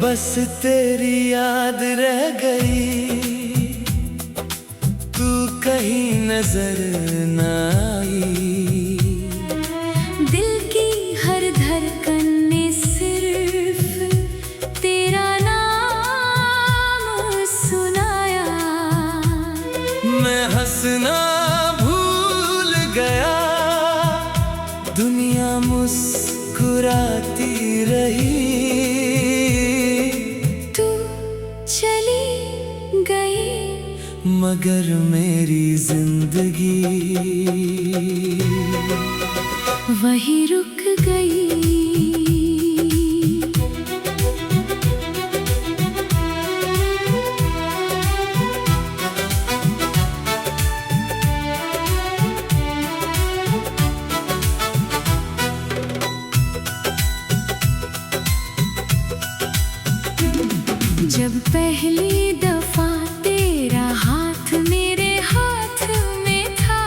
बस तेरी याद रह गई, तू कहीं नजर न आई। दिल की हर धड़कन ने सिर्फ तेरा नाम सुनाया। मैं हंसना भूल गया, दुनिया मुस्कुराती रही। चली गई मगर मेरी जिंदगी वहीं रुक गई। जब पहली दफा तेरा हाथ मेरे हाथ में था,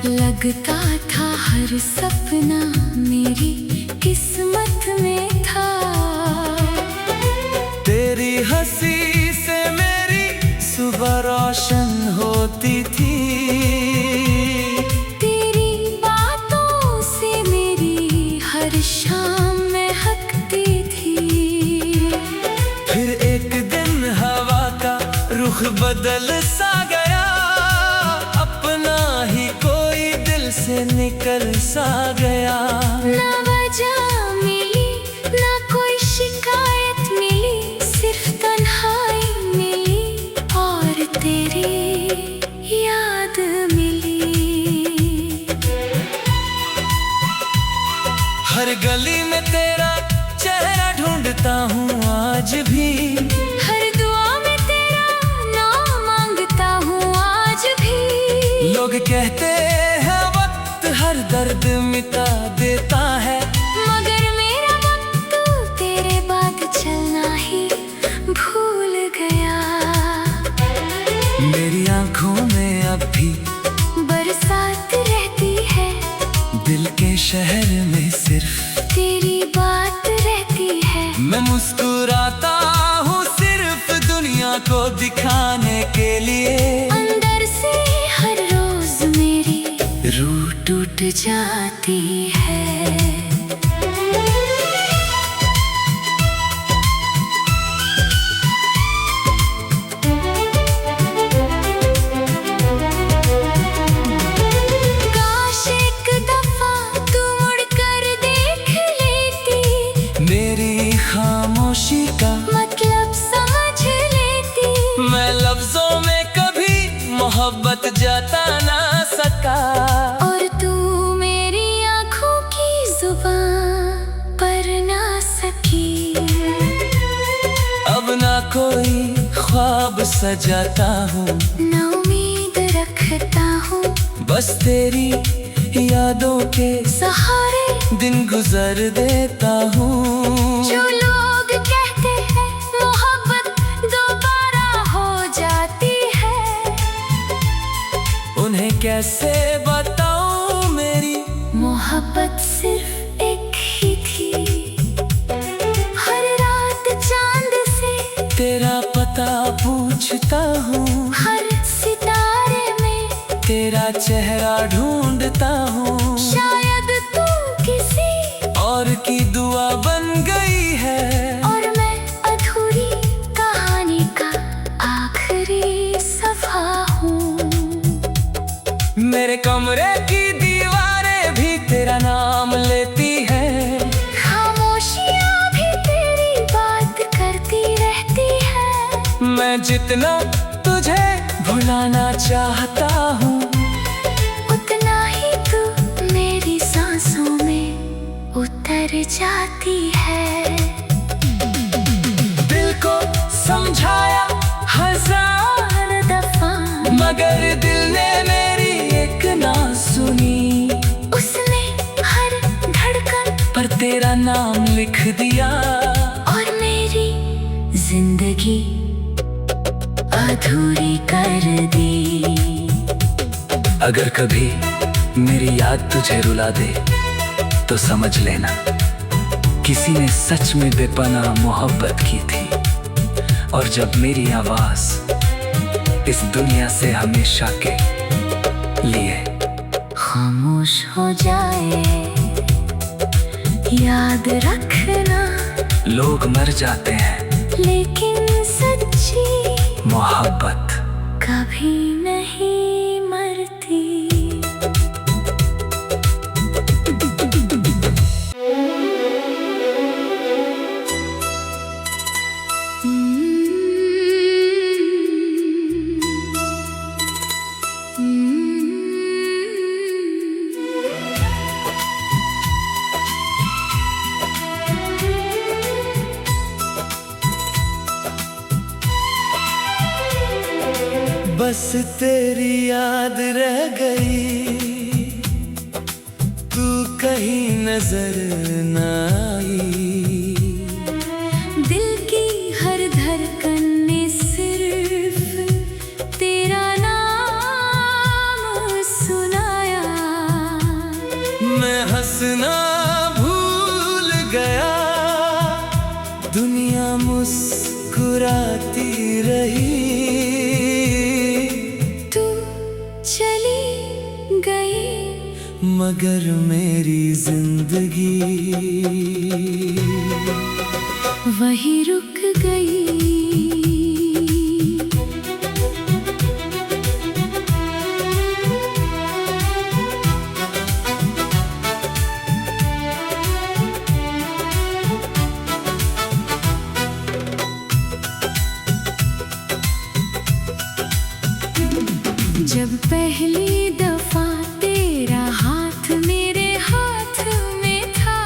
लगता था हर सपना मेरी किस्मत में था। तेरी हंसी से मेरी सुबह रोशन होती थी, तेरी बातों से मेरी हर शाम महकती थी। फिर एक दिन हवा का रुख बदल सा गया, अपना ही कोई दिल से निकल सा गया। ना वजह मिली ना कोई शिकायत मिली, सिर्फ तन्हाई मिली और तेरी याद मिली। हर गली में तेरा चेहरा ढूंढता हूँ आज भी, हर दुआ में तेरा नाम मांगता हूँ आज भी। लोग कहते हैं वक्त हर दर्द मिटा देता है, मगर मेरा वक्त तेरे बाद चलना ही भूल गया। मेरी आंखों में अब भी बरसात रहती है, दिल के शहर में सिर्फ तेरी बात रहती है। मैं मुस्कुराता हूँ सिर्फ दुनिया को दिखाने के लिए। अंदर से हर रोज मेरी रूह टूट जाती है। काश एक दफा तू मुड़कर देख लेती, मेरी खामोशी का मतलब समझ लेती। मैं लफ्जों में कभी मोहब्बत जता ना सका, और तू मेरी आंखों की जुबान पर ना सकी। अब ना कोई ख्वाब सजाता हूँ, ना उम्मीद रखता हूँ, बस तेरी यादों के सहारे दिन गुजर देता हूँ। जो लोग कहते हैं मोहब्बत दोबारा हो जाती है, उन्हें कैसे बताऊं मेरी मोहब्बत सिर्फ एक ही थी। हर रात चांद से तेरा पता पूछता हूँ, हर सितारे में तेरा चेहरा ढूंढता हूँ। शायद तू किसी और की दुआ बन गई है, और मैं अधूरी कहानी का आखिरी सफा हूँ। मेरे कमरे की दीवारें भी तेरा नाम लेती है, खामोशियाँ भी तेरी बात करती रहती है। मैं जितना तुझे भुलाना चाहता हूँ, उतना ही तू मेरी सांसों में उतर जाती है। दिल को समझाया हजार दफा मगर दिल ने मेरी एक ना सुनी। उसने हर धड़कन पर तेरा नाम लिख दिया, और मेरी जिंदगी अधूरी कर दी। अगर कभी मेरी याद तुझे रुला दे तो समझ लेना किसी ने सच में बेपनाह मोहब्बत की थी, और जब मेरी आवाज इस दुनिया से हमेशा के लिए खामोश हो जाए, याद रखना लोग मर जाते हैं, लेकिन सच्ची मोहब्बत कभी नहीं मरती। बस तेरी याद रह गई, तू कहीं नजर न आई। दिल की हर धड़कन ने सिर्फ तेरा नाम सुनाया। मैं हंसना भूल गया, दुनिया मुस्कुराती रही। चली गई मगर मेरी जिंदगी वही रुक गई। जब पहली दफा तेरा हाथ मेरे हाथ में था,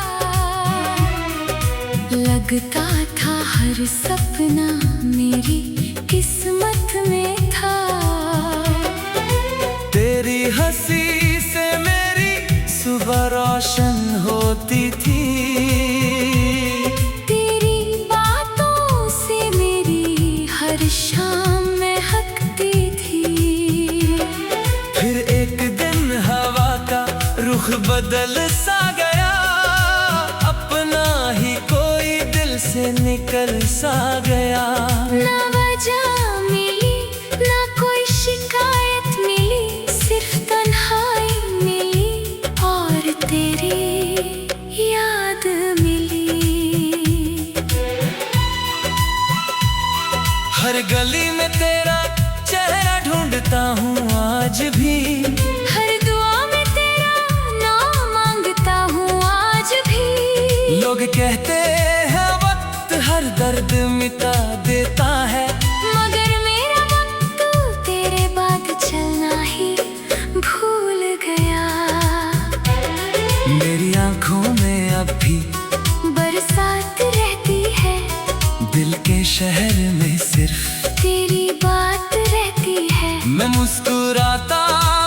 लगता था हर सपना मेरी किस्मत में था। तेरी हंसी से मेरी सुबह रोशन होती थी, तेरी बातों से मेरी हर शाम महकती थी। फिर एक दिन हवा का रुख बदल सा गया, अपना ही कोई दिल से निकल सा गया। ना वजह मिली ना कोई शिकायत मिली, सिर्फ तन्हाई मिली और तेरी याद मिली। हर गली में तेरा चेहरा ढूंढता हूँ आज भी, हर दुआ में तेरा नाम मांगता हूँ आज भी। लोग कहते हैं वक्त हर दर्द मिटा देता है, मगर मेरा वक्त तेरे बाद चलना ही भूल गया। मेरी आंखों में अब भी बरसात रहती है, दिल के शहर में सिर्फ तेरी बात रहती है। मैं मुस्कुराता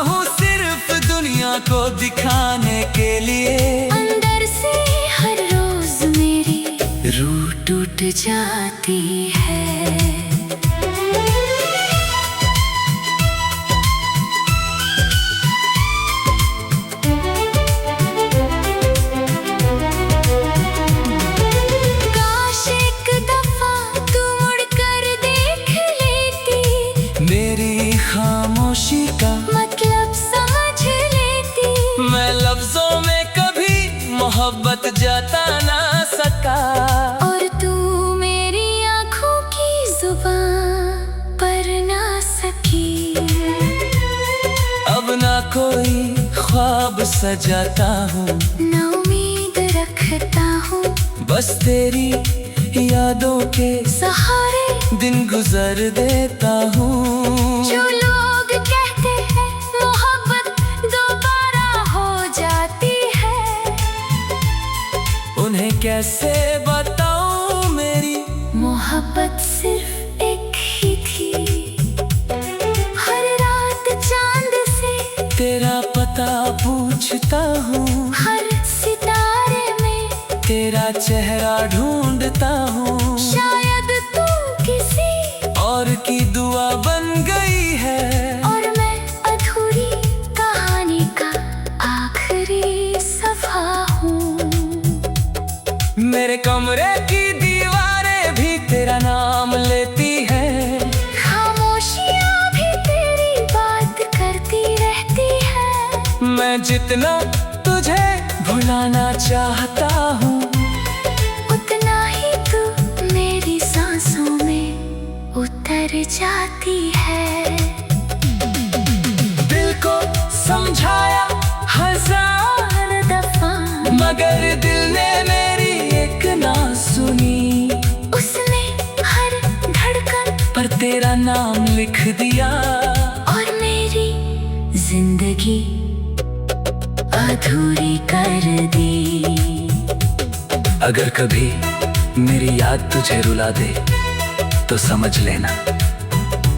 हूँ सिर्फ दुनिया को दिखाने के लिए। अंदर से हर रोज मेरी रूह टूट जाती है। काश एक दफा तू मुड़कर देख लेती, मेरी खामोशी का मतलब समझ लेती। मैं लफ्जों में कभी मोहब्बत जता ना सका, और तू मेरी आंखों की जुबान पर ना सकी। अब ना कोई ख्वाब सजाता हूँ, ना उम्मीद रखता हूँ, बस तेरी यादों के सहारे दिन गुजर देता हूँ। जो लोग कहते हैं मोहब्बत दोबारा हो जाती है, उन्हें कैसे बताऊं मेरी मोहब्बत सिर्फ एक ही थी। हर रात चांद से तेरा पता पूछता हूँ, हर सितारे में तेरा चेहरा ढूंढता हूँ। शायद तू किसी और की दुआ बन गई है, और मैं अधूरी कहानी का आखिरी सफा हूँ। मेरे मैं जितना तुझे भुलाना चाहता हूँ, उतना ही तू मेरी सांसों में उतर जाती है। दिल को समझाया हजार दफा मगर दिल ने मेरी एक ना सुनी। उसने हर धड़कन पर तेरा नाम लिख दिया और मेरी जिंदगी अधूरी कर दी। अगर कभी मेरी याद तुझे रुला दे तो समझ लेना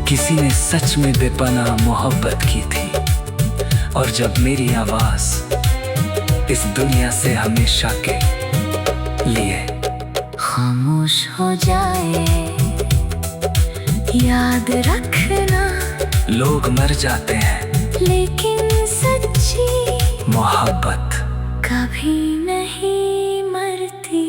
किसी ने सच में बेपनाह मोहब्बत की थी। और जब मेरी आवाज इस दुनिया से हमेशा के लिए खामोश हो जाए, याद रखना लोग मर जाते हैं लेकिन सच्ची मोहब्बत कभी नहीं मरती।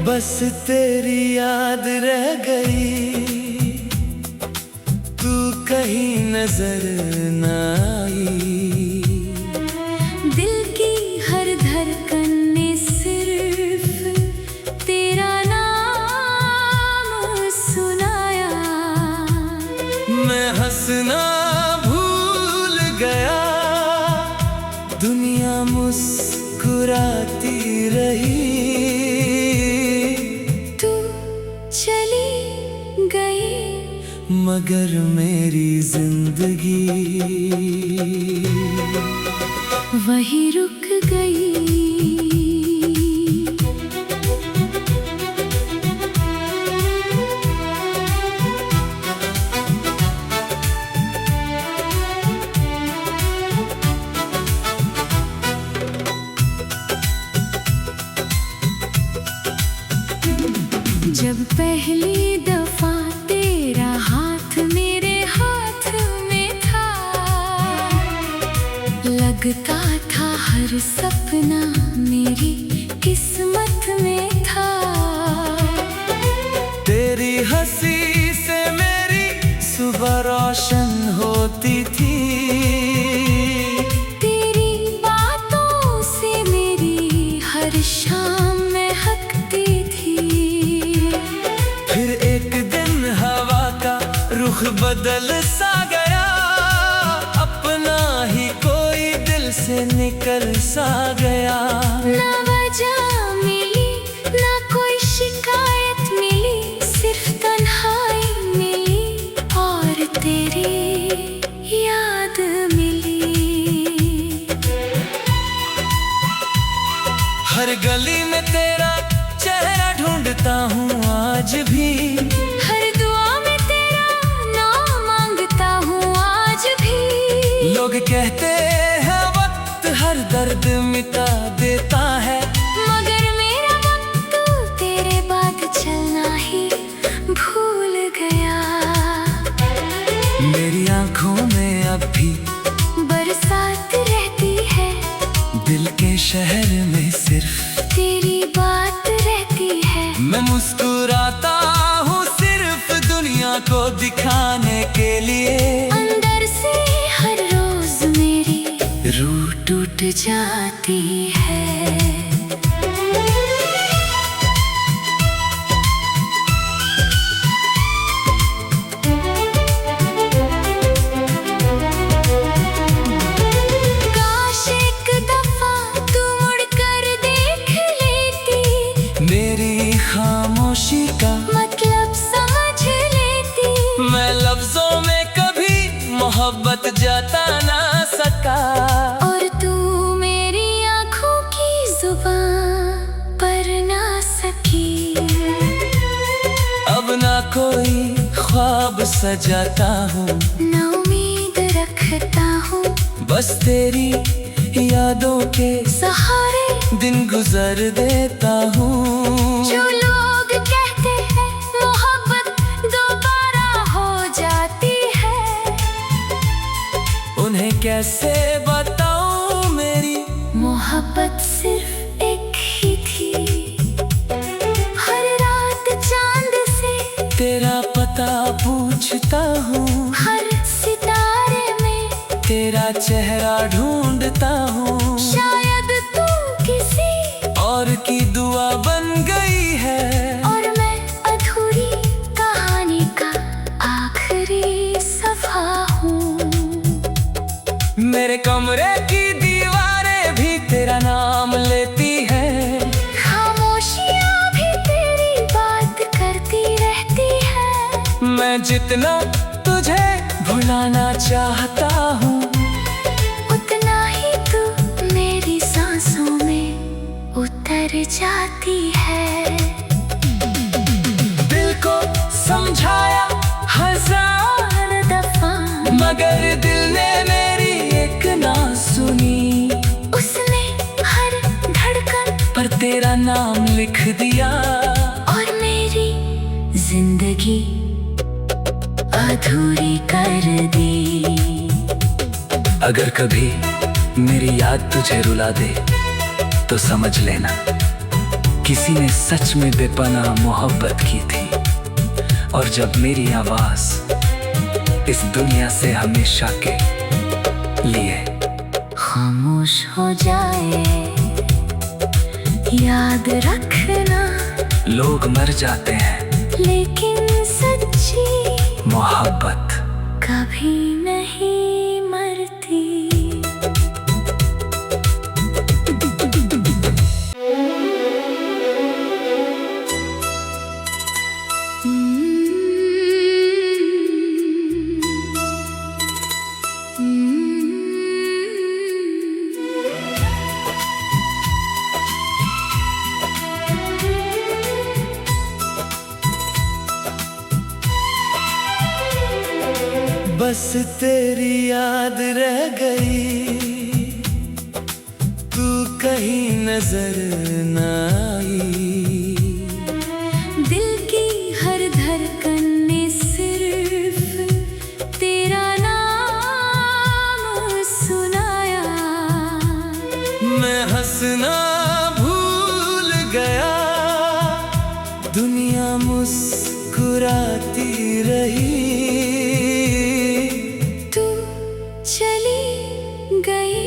बस तेरी याद रह गई, तू कहीं नजर न आई। दिल की हर धड़कन ने सिर्फ तेरा नाम सुनाया। मैं हंसना भूल गया, दुनिया मुस्कुराती रही। चली गई मगर मेरी जिंदगी वही रुक गई। जब पहली दफा तेरा हाथ मेरे हाथ में था, लगता था हर सपना मेरी किस्मत में था। तेरी हंसी से मेरी सुबह रोशन होती थी, तेरी बातों से मेरी हर शाम महकती थी। फिर एक दिन हवा का रुख बदल सा गया, अपना ही कोई दिल से निकल सा गया। ना वजह मिली ना कोई शिकायत मिली, सिर्फ तन्हाई मिली और तेरी याद मिली। हर गली में तेरा चेहरा ढूंढता हूँ आज भी, हर दुआ में तेरा नाम मांगता हूँ आज भी। लोग कहते हैं वक्त हर दर्द मिटा देता है, मगर मेरा वक्त तेरे बाद चलना ही भूल गया। मेरी आंखों में अब भी बरसात रहती है, दिल के शहर में सिर्फ तेरी बात रहती है। मैं मुस्कुराता हूँ सिर्फ दुनिया को दिखाने के लिए। अंदर से हर रोज मेरी रूह टूट जाती है। काश एक दफा तू मुड़कर देख लेती, मेरी खामोशी का मतलब समझ लेती। मैं लफ्जों में कभी मोहब्बत जता ना सका, और तू मेरी आंखों की जुबान पर ना सकी। अब ना कोई ख्वाब सजाता हूँ, ना उम्मीद रखता हूँ, बस तेरी यादों के सहारे दिन गुजर देता हूँ। जो लोग कहते हैं मोहब्बत दोबारा हो जाती है, उन्हें कैसे बताऊं मेरी मोहब्बत सिर्फ एक ही थी। हर रात चांद से तेरा पता पूछता हूँ, हर सितारे में तेरा चेहरा ढूंढता हूँ। शायद तू किसी और की दुआ बन गई है, और मैं अधूरी कहानी का आखिरी सफा हूँ। मेरे कमरे की दीवारें भी तेरा नाम लेती है, खामोशियाँ भी तेरी बात करती रहती है। मैं जितना तुझे भुलाना चाहता हूँ, उतना ही तू मेरी सांसों में उतर जाती है। दिल को समझाया हजार दफा मगर दिल ने मेरी एक ना सुनी। उसने हर धड़कन पर तेरा नाम लिख दिया, और मेरी जिंदगी अधूरी कर दी। अगर कभी मेरी याद तुझे रुला दे तो समझ लेना किसी ने सच में बेपनाह मोहब्बत की थी। और जब मेरी आवाज इस दुनिया से हमेशा के लिए खामोश हो जाए, याद रखना लोग मर जाते हैं, लेकिन सच्ची मोहब्बत कभी नहीं मरती। बस तेरी याद रह गई, तू कहीं नजर न आई। दिल की हर धड़कन ने सिर्फ तेरा नाम सुनाया। मैं हंसना भूल गया, दुनिया मुस्कुराती रही। चली गई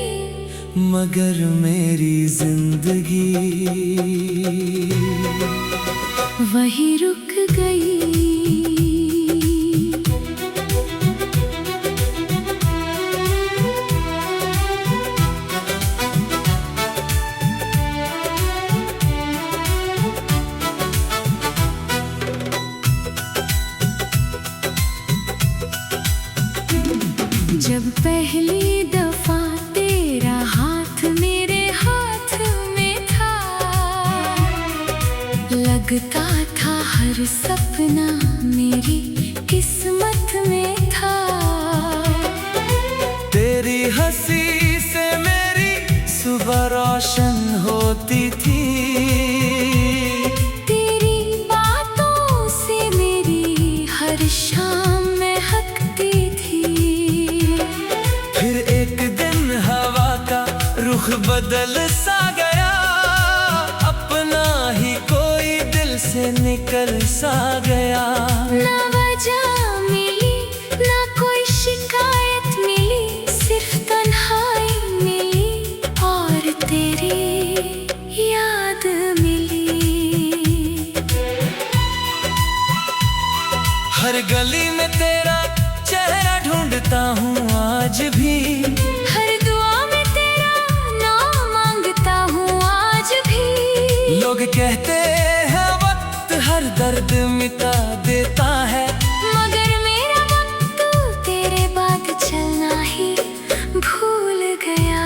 मगर मेरी जिंदगी वही रुक गई। जब पहली दफा तेरा हाथ मेरे हाथ में था, लगता था हर सपना मेरी किस्मत में था। तेरी हंसी से मेरी सुबह रोशन होती थी, तेरी बातों से मेरी हर शाम महकती थी। फिर एक दिन हवा का रुख बदल सा गया, अपना ही कोई दिल से निकल सा गया। ना वजह मिली ना कोई शिकायत मिली, सिर्फ तन्हाई मिली और तेरी याद मिली। हर गली में तेरा चेहरा ढूंढता हूँ आज भी, हर दुआ में तेरा नाम मांगता हूँ आज भी। लोग कहते हैं वक्त हर दर्द मिटा देता है, मगर मेरा वक्त तेरे बाद चलना ही भूल गया।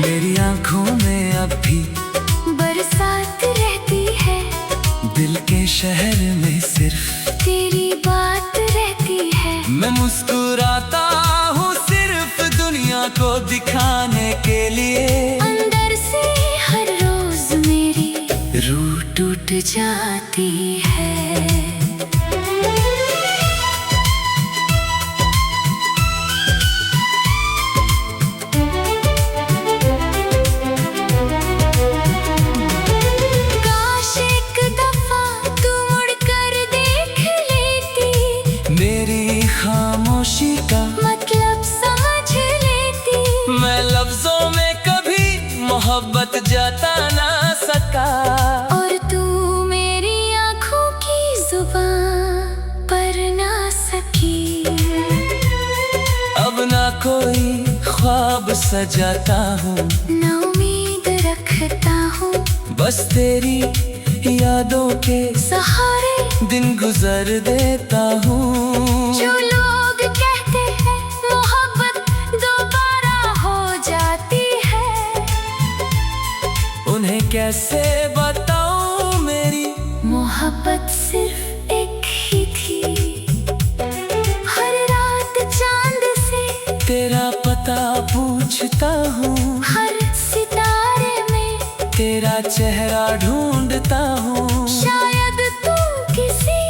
मेरी आंखों में अब भी बरसात रहती है, दिल के शहर में सिर्फ तेरी बात रहती है। मैं मुस्कुराता हूँ सिर्फ दुनिया को दिखाने के लिए, अंदर से टूट जाती है। काश एक दफा तू मुड़कर देख लेती, मेरी खामोशी का मतलब समझ लेती। मैं लफ्जों में कभी मोहब्बत जता ना सका, और तू मेरी आँखों की जुबान पर ना सकी। अब ना कोई ख्वाब सजाता हूँ, ना उम्मीद रखता हूँ, बस तेरी यादों के सहारे दिन गुजर देता हूँ। जो लोग कहते हैं मोहब्बत दोबारा हो जाती है, उन्हें कैसे बताऊं मेरी मोहब्बत सिर्फ एक ही थी। हर रात चांद से तेरा पता पूछता हूँ, हर सितारे में तेरा चेहरा ढूंढता हूँ। शायद तू किसी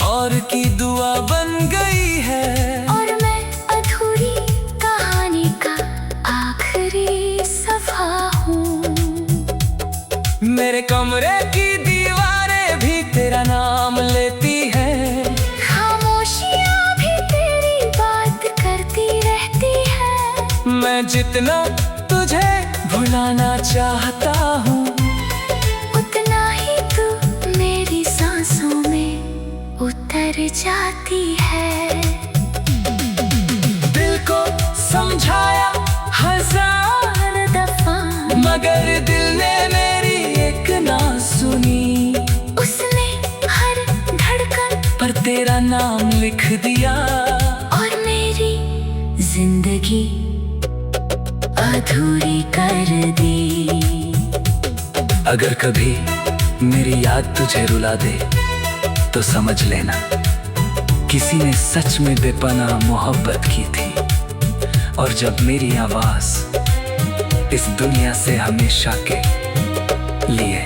और की दुआ बन गई है, और मैं अधूरी कहानी का आखिरी सफा हूँ। मेरे कमरे की दीवारें भी तेरा नाम लेती है, खामोशियाँ भी तेरी बात करती रहती है। मैं जितना तुझे भुलाना चाहता हूँ, उतना ही तू मेरी सांसों में उतर जाती है। दिल को समझाया हजार दफा मगर दिल ने मेरी एक ना सुनी। उसने हर धड़कन पर तेरा नाम लिख दिया, और मेरी जिंदगी अधूरी कर दी। अगर कभी मेरी याद तुझे रुला दे तो समझ लेना किसी ने सच में बेपनाह मोहब्बत की थी। और जब मेरी आवाज इस दुनिया से हमेशा के लिए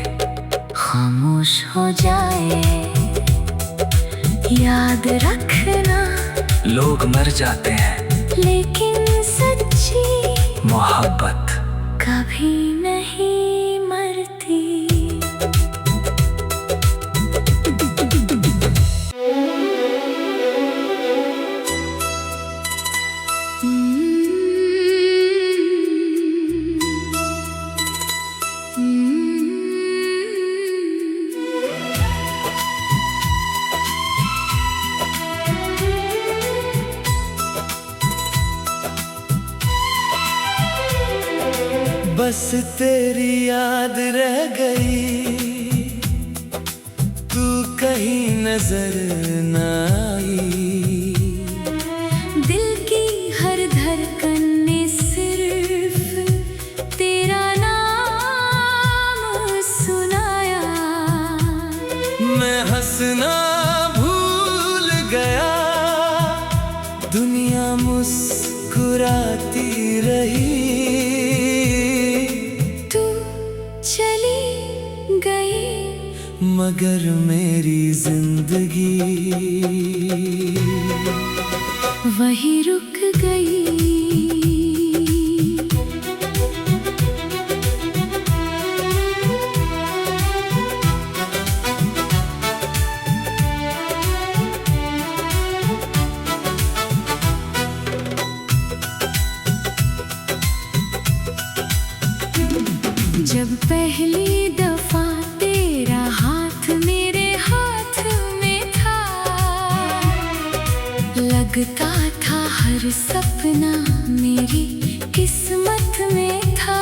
खामोश हो जाए, याद रखना लोग मर जाते हैं, लेकिन सच्ची मोहब्बत कभी नहीं मरती। बस तेरी याद रह गई, तू कहीं नजर न आई। दिल की हर धड़कन ने सिर्फ तेरा नाम सुनाया। मैं हंसना भूल गया, दुनिया मुस्कुराती रही। तू चली गई मगर मेरी जिंदगी वहीं रुक गई। जब पहली दफा तेरा हाथ मेरे हाथ में था, लगता था हर सपना मेरी किस्मत में था।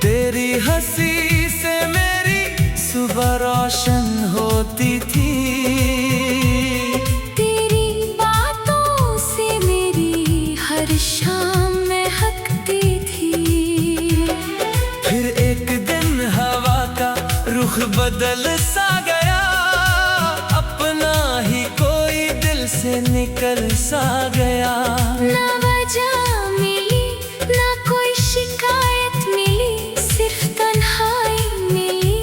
तेरी हंसी से मेरी सुबह रोशन होती थी, तेरी बातों से मेरी हर शाम महकती थी। फिर एक दिन हवा का रुख बदल सा गया, अपना ही कोई दिल से निकल सा गया। ना वजह मिली ना कोई शिकायत मिली, सिर्फ तन्हाई मिली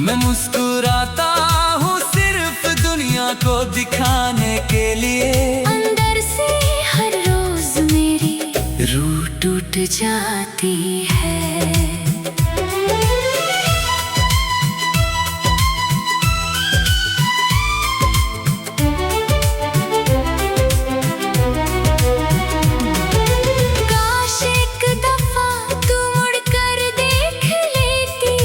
मैं मुस्कुराता हूँ सिर्फ दुनिया को दिखाने के लिए। अंदर से हर रोज मेरी रूह टूट जाती है। काश एक दफा तू मुड़कर देख लेती,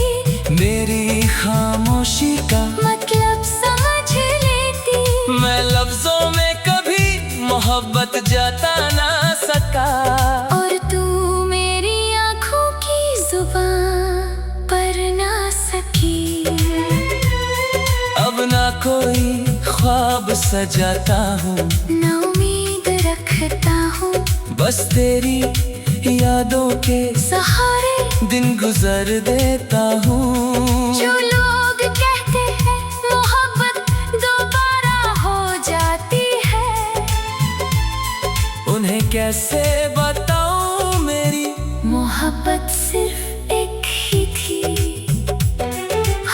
मेरी खामोशी का मतलब समझ लेती। मैं लफ्जों में कभी मोहब्बत जता ना सका, और तू मेरी आँखों की जुबान पर ना सकी। अब ना कोई ख्वाब सजाता हूँ, ना उम्मीद रखता हूँ, बस तेरी यादों के सहारे दिन गुजर देता हूँ। जो लोग कहते हैं मोहब्बत दोबारा हो जाती है, उन्हें कैसे बताऊं मेरी मोहब्बत सिर्फ एक ही थी।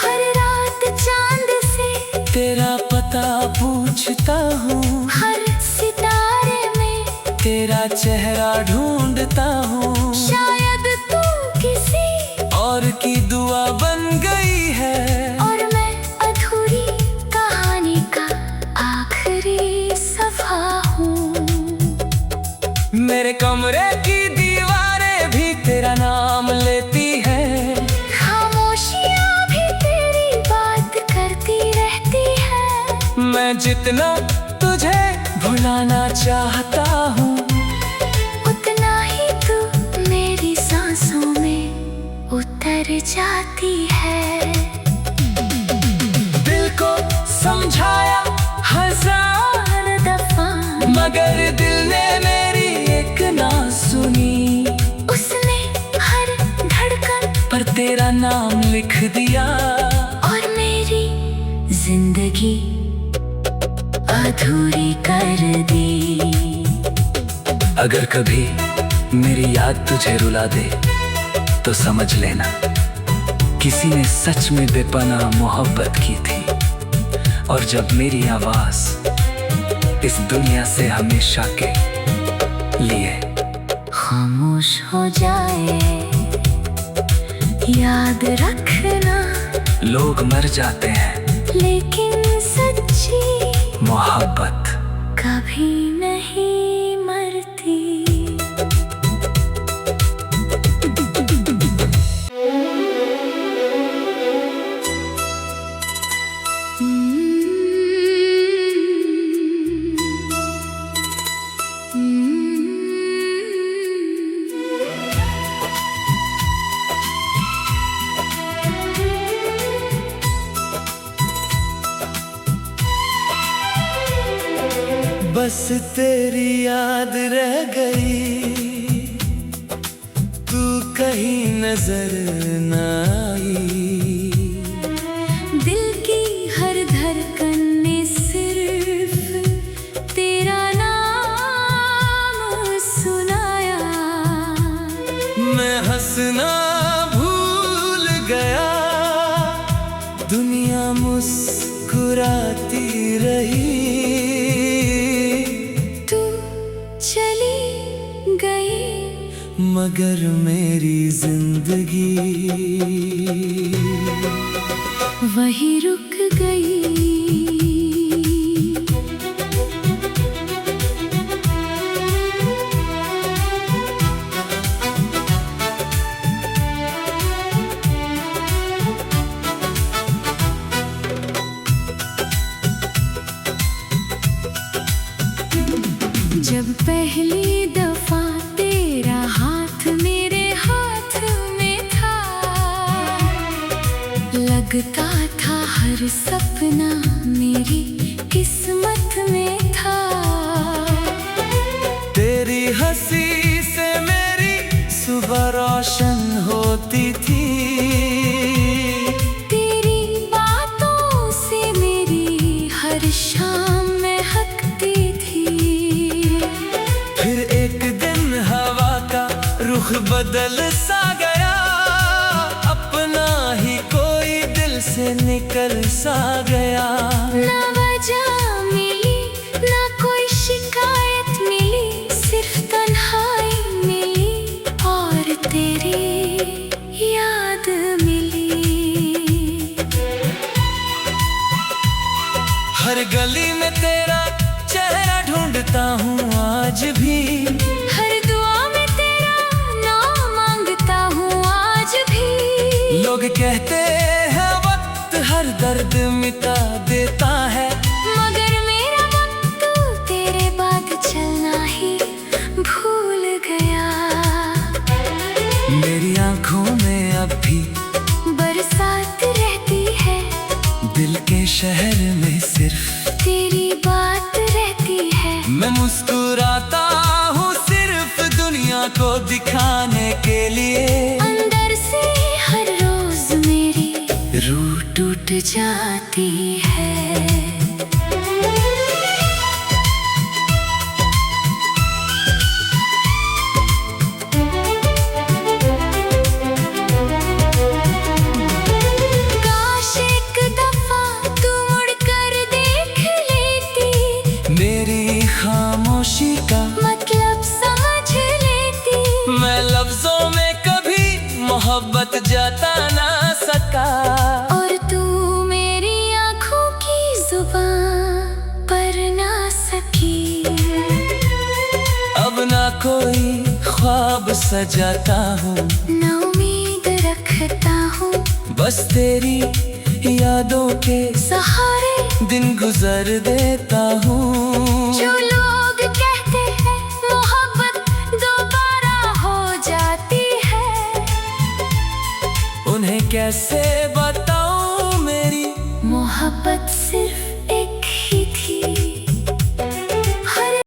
हर रात चांद से तेरा पता पूछता हूँ, हर सितारे में तेरा चेहरा ढूंढता हूँ। शायद तू किसी और की दुआ बन गई है, और मैं अधूरी कहानी का आखिरी सफा हूँ। मेरे कमरे की दीवारें भी तेरा नाम लेती है, खामोशियाँ भी तेरी बात करती रहती है। मैं जितना तुझे भुलाना चाहता हूँ, उतना ही तू मेरी सांसों में उतर जाती है। दिल को समझाया हजार दफा मगर दिल ने मेरी एक ना सुनी। उसने हर धड़कन पर तेरा नाम लिख दिया, और मेरी जिंदगी अधूरी कर दी। अगर कभी मेरी याद तुझे रुला दे तो समझ लेना किसी ने सच में बेपनाह मोहब्बत की थी। और जब मेरी आवाज इस दुनिया से हमेशा के लिए खामोश हो जाए, याद रखना लोग मर जाते हैं, लेकिन सच्ची मोहब्बत कभी नहीं मरती। बस तेरी याद रह गई, तू कहीं नजर न आई। दिल की हर धड़कन ने सिर्फ तेरा नाम सुनाया। मैं हंसना भूल गया, दुनिया मुस्कुराती रही। तू चली गई मगर मेरी जिंदगी वही रुक गई। जब पहली दफा तेरा हाथ मेरे हाथ में था, लगता था हर सपना मेरी किस्मत में था। तेरी हंसी से मेरी सुबह रोशन होती थी। तेरी बातों से मेरी हर शाम महकती थी। फिर एक दिन हवा का रुख बदल सा गया, अपना ही कोई दिल से निकल सा गया। ना वजह मिली ना कोई शिकायत मिली, सिर्फ तन्हाई मिली और तेरी याद मिली। हर गली में तेरा चेहरा ढूंढता हूँ आज भी, हर दुआ में तेरा नाम मांगता हूँ आज भी। लोग कहते हैं वक्त हर दर्द मिटा देता है, मगर मेरा वक्त तेरे बाद चलना ही भूल गया। मेरी आंखों में अब भी बरसात रहती है, दिल के शहर में सिर्फ तेरी बात रहती है। मैं मुस्कुराता हूँ सिर्फ दुनिया को दिखाने के लिए। अंदर से हर रोज मेरी रूह टूट जाती है। काश एक दफा तू मुड़कर देख लेती, मेरी खामोशी का मतलब समझ लेती। मैं लफ्जों में कभी मोहब्बत जता ना सका, और तू मेरी आंखों की जुबान पर ना सकी। अब ना कोई ख्वाब सजाता हूँ, ना उम्मीद रखता हूँ, बस तेरी यादों के सहारे दिन गुजर देता हूँ। जो लोग कहते हैं मोहब्बत दोबारा हो जाती है, उन्हें कैसे